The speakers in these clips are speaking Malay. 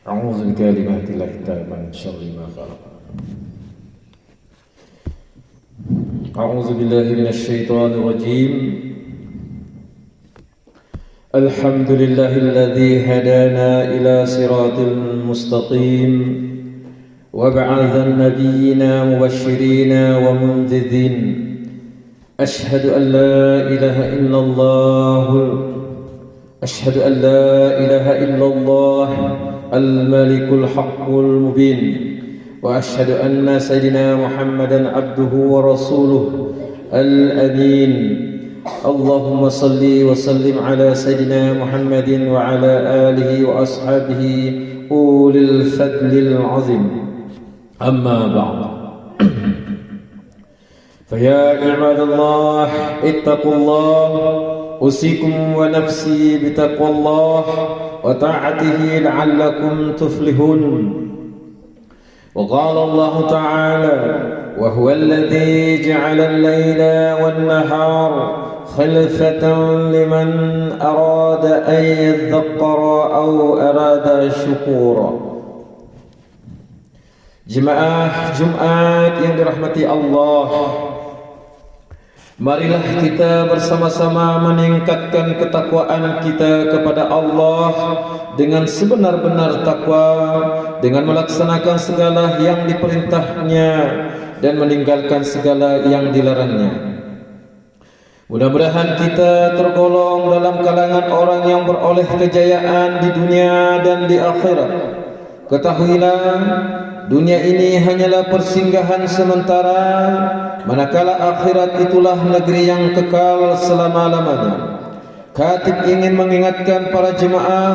أعوذ بكلمات الله التامة من شر ما خلق. أعوذ بالله من الشيطان الرجيم. الحمد لله الذي هدانا إلى صراط مستقيم وبعث النبيين مبشرين ومنذرين. أشهد أن لا إله إلا الله أشهد أن لا إله إلا الله الملك الحق المبين، وأشهد أن سيدنا محمدا عبده ورسوله الأمين. اللهم صل وسلم على سيدنا محمد وعلى آله وأصحابه أولي الفضل العظيم. أما بعد، فيا عباد الله اتقوا الله، أوصيكم ونفسي بتقوى الله وطاعته لعلكم تفلحون. وقال الله تعالى: وهو الذي جعل الليل والنهار خلفة لمن أراد أن يذكر أو أراد شكورا. Jemaah Jumat yang dirahmati Allah, marilah kita bersama-sama meningkatkan ketakwaan kita kepada Allah dengan sebenar-benar takwa, dengan melaksanakan segala yang diperintahnya dan meninggalkan segala yang dilarangnya. Mudah-mudahan kita tergolong dalam kalangan orang yang beroleh kejayaan di dunia dan di akhirat. Ketahuilah, dunia ini hanyalah persinggahan sementara, manakala akhirat itulah negeri yang kekal selama-lamanya. Khatib ingin mengingatkan para jemaah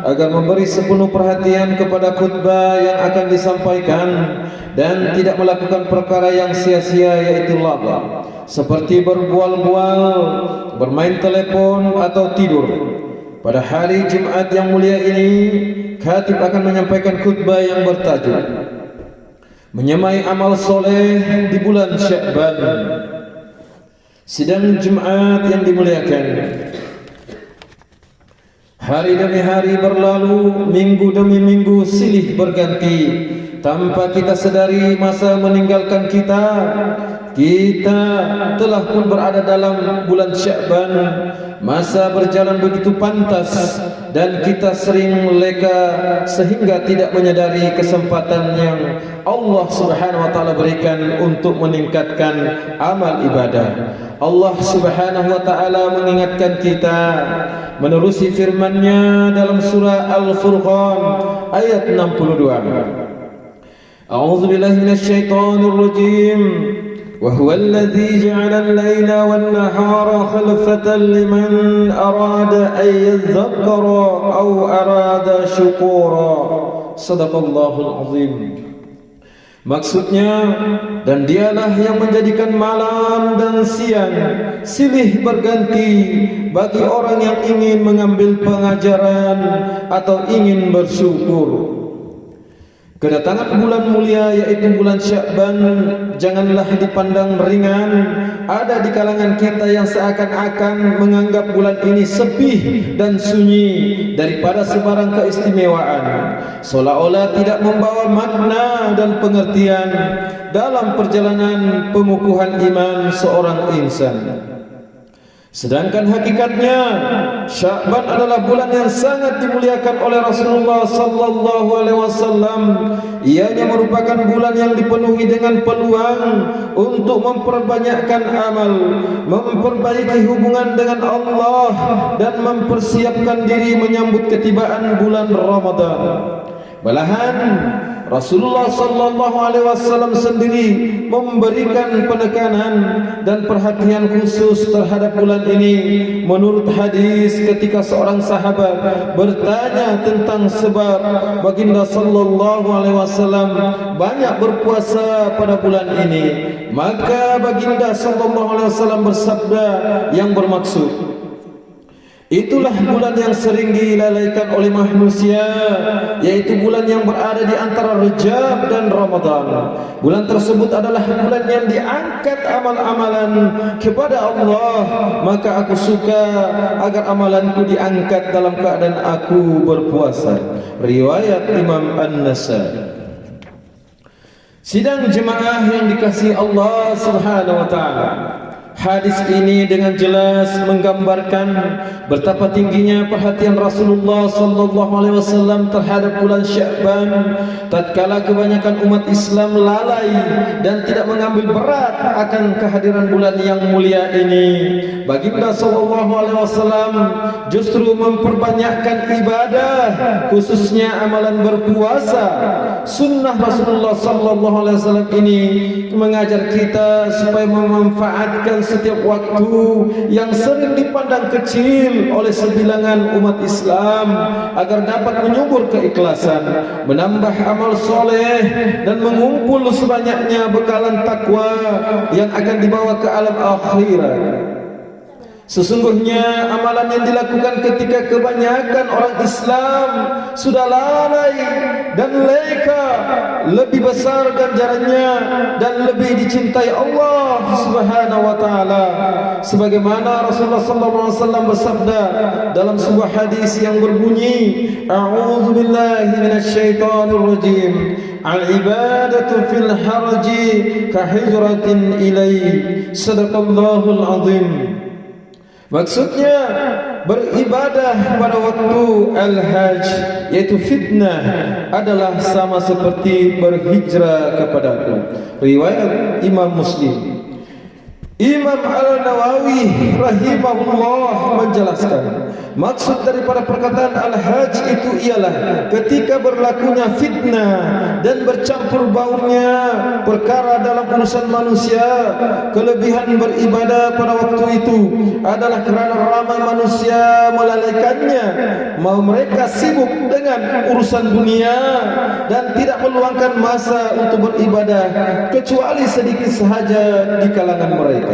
agar memberi sepenuh perhatian kepada khutbah yang akan disampaikan dan tidak melakukan perkara yang sia-sia, yaitu lagha, seperti berbual-bual, bermain telepon atau tidur. Pada hari Jumat yang mulia ini, khatib akan menyampaikan khutbah yang bertajuk menyamai amal soleh di bulan Sya'ban. Sidang Jumat yang dimuliakan, hari demi hari berlalu, minggu demi minggu silih berganti. Tanpa kita sadari, masa meninggalkan kita. Kita telah pun berada dalam bulan Sya'ban. Masa berjalan begitu pantas dan kita sering leka sehingga tidak menyadari kesempatan yang Allah Subhanahu wa taala berikan untuk meningkatkan amal ibadah. Allah Subhanahu wa taala mengingatkan kita menerusi firman-Nya dalam surah Al-Furqan ayat 62. A'udzu billahi minasyaitonir rajim. وهو الذي جعل الليل والنهار خلفة لمن أراد أن يذكر أو أراد شكورا. Sadaqallahul azim. Maksudnya, dan dialah yang menjadikan malam dan siang silih berganti bagi orang yang ingin mengambil pengajaran atau ingin bersyukur. Kedatangan bulan mulia yaitu bulan Sya'ban janganlah dipandang ringan. Ada di kalangan kita yang seakan-akan menganggap bulan ini sepi dan sunyi daripada sebarang keistimewaan, seolah-olah tidak membawa makna dan pengertian dalam perjalanan pengukuhan iman seorang insan. Sedangkan hakikatnya, Sya'ban adalah bulan yang sangat dimuliakan oleh Rasulullah sallallahu alaihi wasallam. Ianya merupakan bulan yang dipenuhi dengan peluang untuk memperbanyakkan amal, memperbaiki hubungan dengan Allah dan mempersiapkan diri menyambut ketibaan bulan Ramadan. Malahan Rasulullah sallallahu alaihi wasallam sendiri memberikan penekanan dan perhatian khusus terhadap bulan ini. Menurut hadis, ketika seorang sahabat bertanya tentang sebab baginda sallallahu alaihi wasallam banyak berpuasa pada bulan ini, maka baginda sallallahu alaihi wasallam bersabda yang bermaksud, Itulah bulan yang sering dilalaikan oleh manusia, yaitu bulan yang berada di antara Rajab dan Ramadan. Bulan tersebut adalah bulan yang diangkat amal-amalan kepada Allah. Maka aku suka agar amalanku diangkat dalam keadaan aku berpuasa. Riwayat Imam An-Nasai. Sidang jemaah yang dikasihi Allah Subhanahu wa taala, hadis ini dengan jelas menggambarkan betapa tingginya perhatian Rasulullah sallallahu alaihi wasallam terhadap bulan Sya'ban, tatkala kebanyakan umat Islam lalai dan tidak mengambil berat akan kehadiran bulan yang mulia ini. Baginda sallallahu alaihi wasallam justru memperbanyakkan ibadah, khususnya amalan berpuasa. Sunnah Rasulullah sallallahu alaihi wasallam ini mengajar kita supaya memanfaatkan setiap waktu yang sering dipandang kecil oleh sebilangan umat Islam agar dapat menyubur keikhlasan, menambah amal soleh dan mengumpul sebanyaknya bekalan takwa yang akan dibawa ke alam akhirat. Sesungguhnya amalan yang dilakukan ketika kebanyakan orang Islam sudah lalai dan leka lebih besar ganjarannya dan lebih dicintai Allah Subhanahu wa taala, sebagaimana Rasulullah sallallahu alaihi wasallam bersabda dalam sebuah hadis yang berbunyi, a'udzu billahi minasyaitonir rajim, al-ibadatu fil harji ka hijratin ilai. Sadaqallahul azim. Maksudnya beribadah pada waktu al-hajj, yaitu fitnah, adalah sama seperti berhijrah kepadaku. Riwayat Imam Muslim. Imam Al-Nawawi rahimahullah menjelaskan, maksud daripada perkataan al-hajj itu ialah ketika berlakunya fitnah dan bercampur baurnya perkara dalam urusan manusia. Kelebihan beribadah pada waktu itu adalah kerana ramai manusia melalaikannya. Mau mereka sibuk dengan urusan dunia dan tidak meluangkan masa untuk beribadah kecuali sedikit sahaja di kalangan mereka.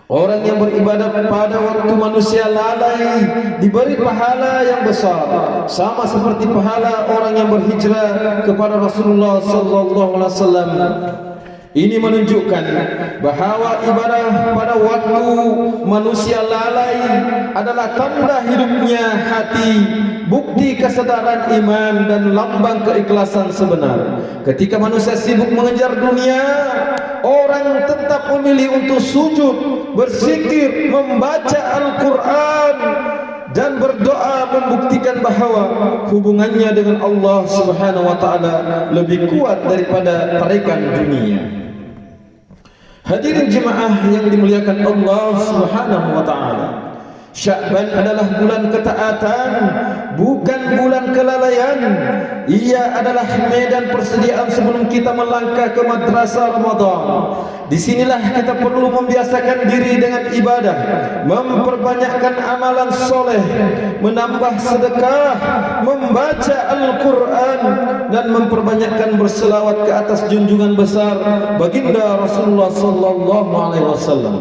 Orang yang beribadah pada waktu manusia lalai diberi pahala yang besar, sama seperti pahala orang yang berhijrah kepada Rasulullah sallallahu alaihi wasallam. Ini menunjukkan bahawa ibadah pada waktu manusia lalai adalah tanda hidupnya hati, bukti kesedaran iman dan lambang keikhlasan sebenar. Ketika manusia sibuk mengejar dunia, orang tetap memilih untuk sujud, berzikir, membaca Al-Quran dan berdoa, membuktikan bahawa hubungannya dengan Allah Subhanahu wa taala lebih kuat daripada tarikan dunia. Hadirin jemaah yang dimuliakan Allah Subhanahu wa taala, Sya'ban adalah bulan ketaatan, bukan bulan kelalaian. Ia adalah medan persediaan sebelum kita melangkah ke madrasah Ramadan. Di sinilah kita perlu membiasakan diri dengan ibadah, memperbanyakkan amalan soleh, menambah sedekah, membaca Al-Quran dan memperbanyakkan berselawat ke atas junjungan besar baginda Rasulullah sallallahu alaihi wasallam.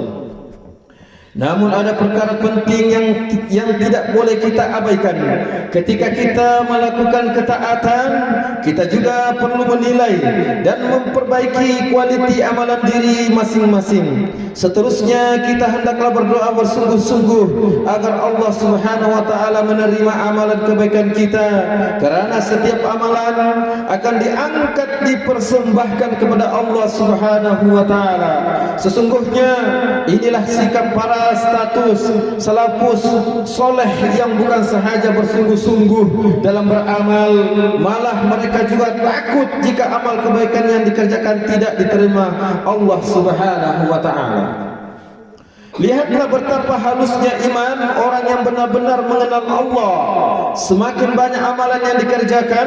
Namun ada perkara penting yang tidak boleh kita abaikan. Ketika kita melakukan ketaatan, kita juga perlu menilai dan memperbaiki kualiti amalan diri masing-masing. Seterusnya kita hendaklah berdoa bersungguh-sungguh agar Allah Subhanahu wa taala menerima amalan kebaikan kita, kerana setiap amalan akan diangkat, dipersembahkan kepada Allah Subhanahu wa taala. Sesungguhnya inilah sikap para status salafus soleh yang bukan sahaja bersungguh-sungguh dalam beramal, malah mereka juga takut jika amal kebaikan yang dikerjakan tidak diterima Allah Subhanahu wa taala. Lihatlah betapa halusnya iman orang yang benar-benar mengenal Allah. Semakin banyak amalan yang dikerjakan,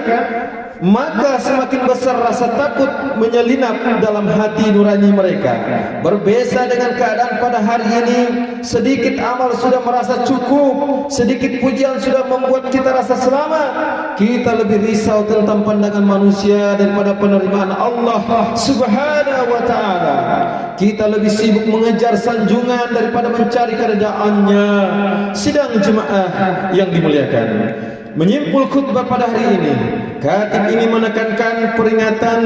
maka semakin besar rasa takut menyelinap dalam hati nurani mereka. Berbeza dengan keadaan pada hari ini, sedikit amal sudah merasa cukup, sedikit pujian sudah membuat kita rasa selamat. Kita lebih risau tentang pandangan manusia daripada penerimaan Allah Subhanahu wa taala. Kita lebih sibuk mengejar sanjungan daripada mencari keredaannya. Sidang jemaah yang dimuliakan, menyimpul khutbah pada hari ini, khatib ini menekankan peringatan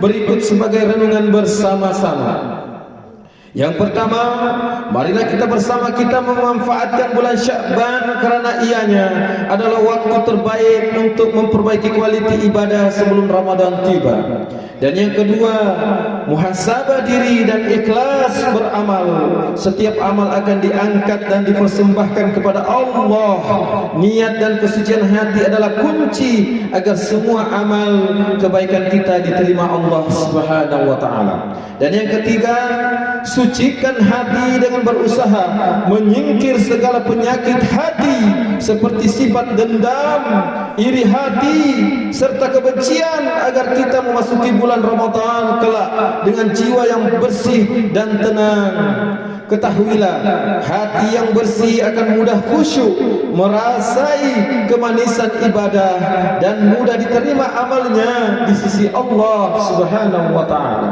berikut sebagai renungan bersama-sama. Yang pertama, marilah kita bersama kita memanfaatkan bulan Sya'ban kerana ianya adalah waktu terbaik untuk memperbaiki kualiti ibadah sebelum Ramadan tiba. Dan yang kedua, muhasabah diri dan ikhlas beramal. Setiap amal akan diangkat dan dipersembahkan kepada Allah. Niat dan kesucian hati adalah kunci agar semua amal kebaikan kita diterima Allah Subhanahu wa taala. Dan yang ketiga, sucikan hati dengan berusaha menyingkir segala penyakit hati seperti sifat dendam, iri hati serta kebencian agar kita memasuki bulan Ramadan kelak dengan jiwa yang bersih dan tenang. Ketahuilah, hati yang bersih akan mudah khusyuk, merasai kemanisan ibadah dan mudah diterima amalnya di sisi Allah Subhanahu wa taala.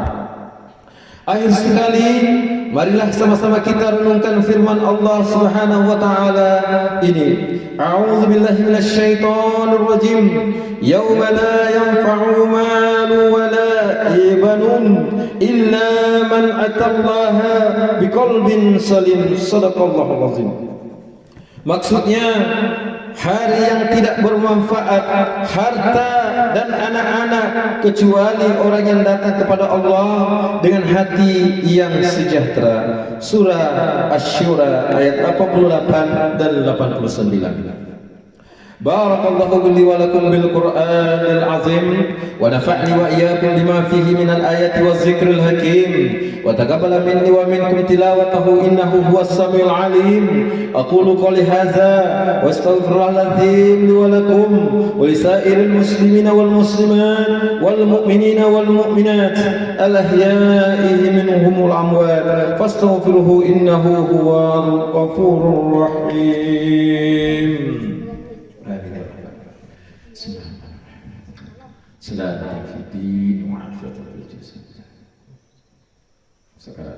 Akhir sekali, marilah sama-sama kita renungkan firman Allah Subhanahu wa taala ini. A'udzu billahi minasyaitonir rajim. Yauma la yanfa'u malun wa la banun illa man atallaha biqalbin salim. Shadaqallahul azim. Maksudnya, hari yang tidak bermanfaat harta dan anak-anak kecuali orang yang datang kepada Allah dengan hati yang sejahtera. Surah Asy-Syura ayat 88 dan 89. Barakallahu li wa lakum bil Qur'anil azim wa nafa'ni wa iyyakum bima fihi minal ayati waz zikril hakim wa taqabbala minni wa minkum tilawatahu innahu huwas samiul alim. Aqulu qawli hadza wa astaghfirullahal azim li wa lakum wa lisairil muslimina wal muslimat wal mu'minina wal mu'minat al ahya'i minhumul amwat fastaghfiruhu innahu huwal ghafurur rahim. Selamat fiddin wa afiatan fil jasad. Sekarang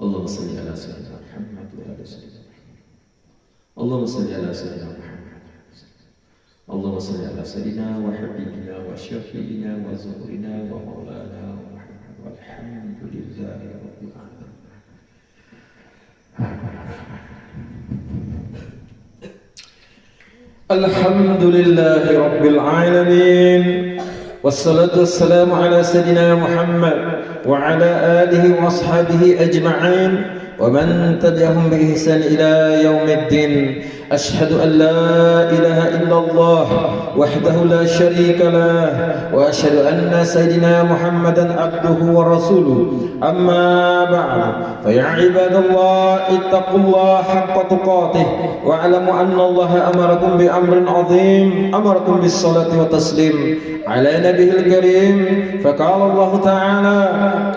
Allahumma salli ala sayyidina Muhammad wa ala sayyidina Muhammad. Allahumma salli ala sayyidina Muhammad. Allahumma salli ala sayyidina wa habibina wa syafi'ina wa zuhrina wa maulana Muhammad walhamdulillahi rabbil alamin. Alhamdulillahi rabbil alamin. Wassalatu wassalamu ala sayyidina Muhammad wa ala alihi wa ashabihi ajma'in wa man tabi'ahum bi ihsan ila yaumiddin. Ashhadu an la ilaha illallah wahdahu la syarika lah wa ashhadu anna sayyidina Muhammadan abduhu wa rasuluh. Amma ba'du, fa ya ibadallah ittaqullaha haqqa tuqatih wa alamu anna Allah amarakum bi amrin azim, amarakum bis salati wa taslim ala nabiyil karim. Fa qala Allah ta'ala,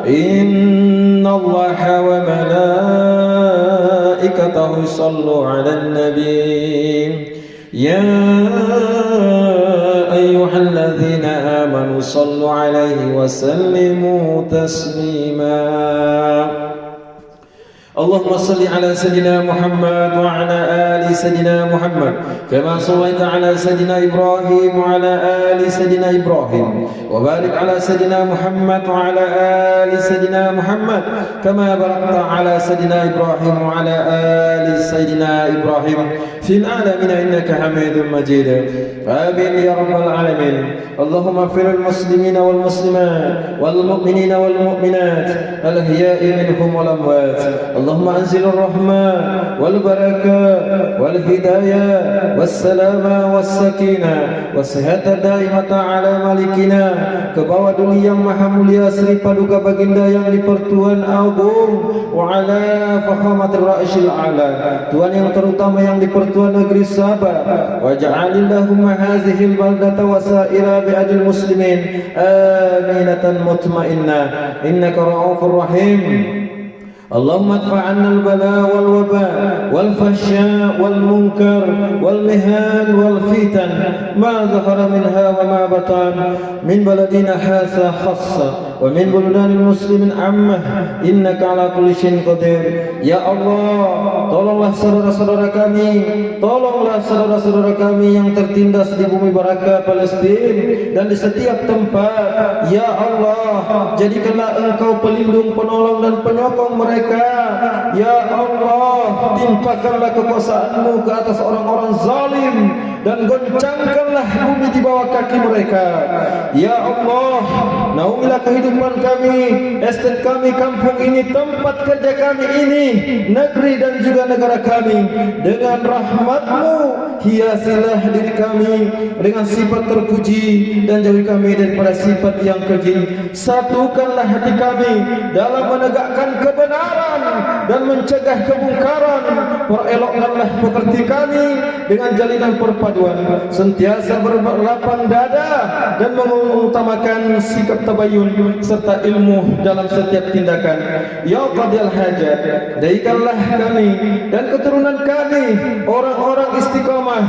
inna Allah wa malaikatahu yusallu 'alan nabi ya ayyuhalladzina amanu sallu 'alaihi wa sallimu taslima. Allahumma salli ala sayyidina Muhammad wa ala ali sayyidina Muhammad kama sallaita ala sayyidina Ibrahim wa ala ali sayyidina Ibrahim wa barik ala sayyidina Muhammad wa ala ali sayyidina Muhammad kama barakta ala sayyidina Ibrahim wa ala ali sayyidina Ibrahim fil alamin innaka Hamidum Majid. Amin ya rabbal alamin. Allahumma ighfir lil muslimina wal muslimat wal mu'minina wal mu'minat al ahya'i minhum wal amwat. اللهم أنزل الرحمة والبركة والهداية والسلامة والسكينة والصحة الدائمة على مالكنا. Ke bawah dunia yang maha mulia Sri Paduka Baginda yang di-Pertuan Agung wa ala fahamatir ra'isyil a'la, Tuhan yang terutama yang di-Pertuan Negeri Sabah. Wa ja'alillahumma hazihil baldata wa sa'ira bi'adil muslimin aminatan mutmainnah innaka ra'ufur rahim. Allahumma adfa' 'anna al-bala wal waba والفحشاء والمنكر والمهان والفتن ما ظهر منها وما بطن من بلدنا هذا خاصة ومن بلدان المسلمين عامة إنك على كل شيء قدير. Ya Allah, tolonglah saudara-saudara kami, tolonglah saudara-saudara kami yang tertindas di bumi Baraka Palestina dan di setiap tempat. Ya Allah, jadikanlah Engkau pelindung, penolong dan penyokong mereka. Ya Allah, timpakanlah kekuasaan-Mu ke atas orang-orang zalim dan goncangkanlah bumi di bawah kaki mereka. Ya Allah, naungilah kehidupan kami, estate kami, kampung ini, tempat kerja kami ini, negeri dan juga negara kami. Dengan rahmat-Mu hiasilah diri kami dengan sifat terpuji dan jauhi kami daripada sifat yang keji. Satukanlah hati kami dalam menegakkan kebenaran dan mencegah kemungkaran. Perelokkanlah pekerti kami dengan jalinan perpaduan, sentiasa berlapang dada dan mengutamakan sikap tabayun serta ilmu dalam setiap tindakan. Ya Qadil Hajat, daikanlah kami dan keturunan kami orang-orang istiqamah,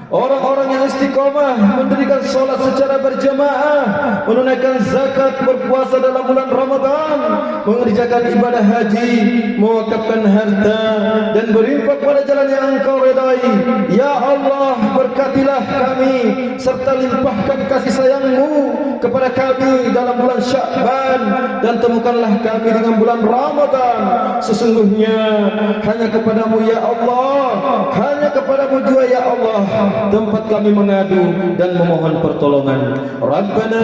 orang-orang yang istiqamah mendirikan solat secara berjamaah, menunaikan zakat, berpuasa dalam bulan Ramadan, mengerjakan ibadah haji, mewakafkan harta dan berinfak pada jalan yang Engkau redai. Ya Allah, berkatilah kami serta limpahkan kasih sayang-Mu kepada kami dalam bulan Sya'ban dan temukanlah kami dengan bulan Ramadan. Sesungguhnya hanya kepadamu ya Allah, hanya kepadamu jua ya Allah tempat kami mengadu dan memohon pertolongan. Rabbana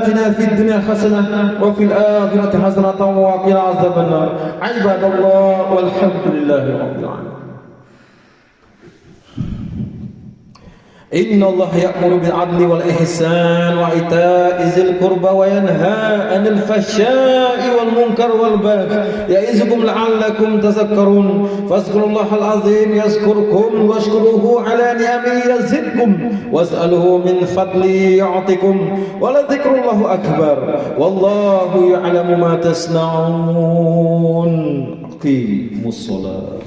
atina fid dunya hasanah wa fil akhirati hasanah wa qina azabannar. Ibadallah walhamdulillahi rabbil alamin. إن الله يأمر بالعدل والإحسان وإيتاء ذي القربى وينهى عن الفحشاء والمنكر والبغي يعظكم لعلكم تذكرون فاذكروا الله العظيم يذكركم واشكروه على نعمه يزدكم واسألوه من فضله يعطكم ولذكر الله أكبر والله يعلم ما تصنعون. أقيموا الصلاة.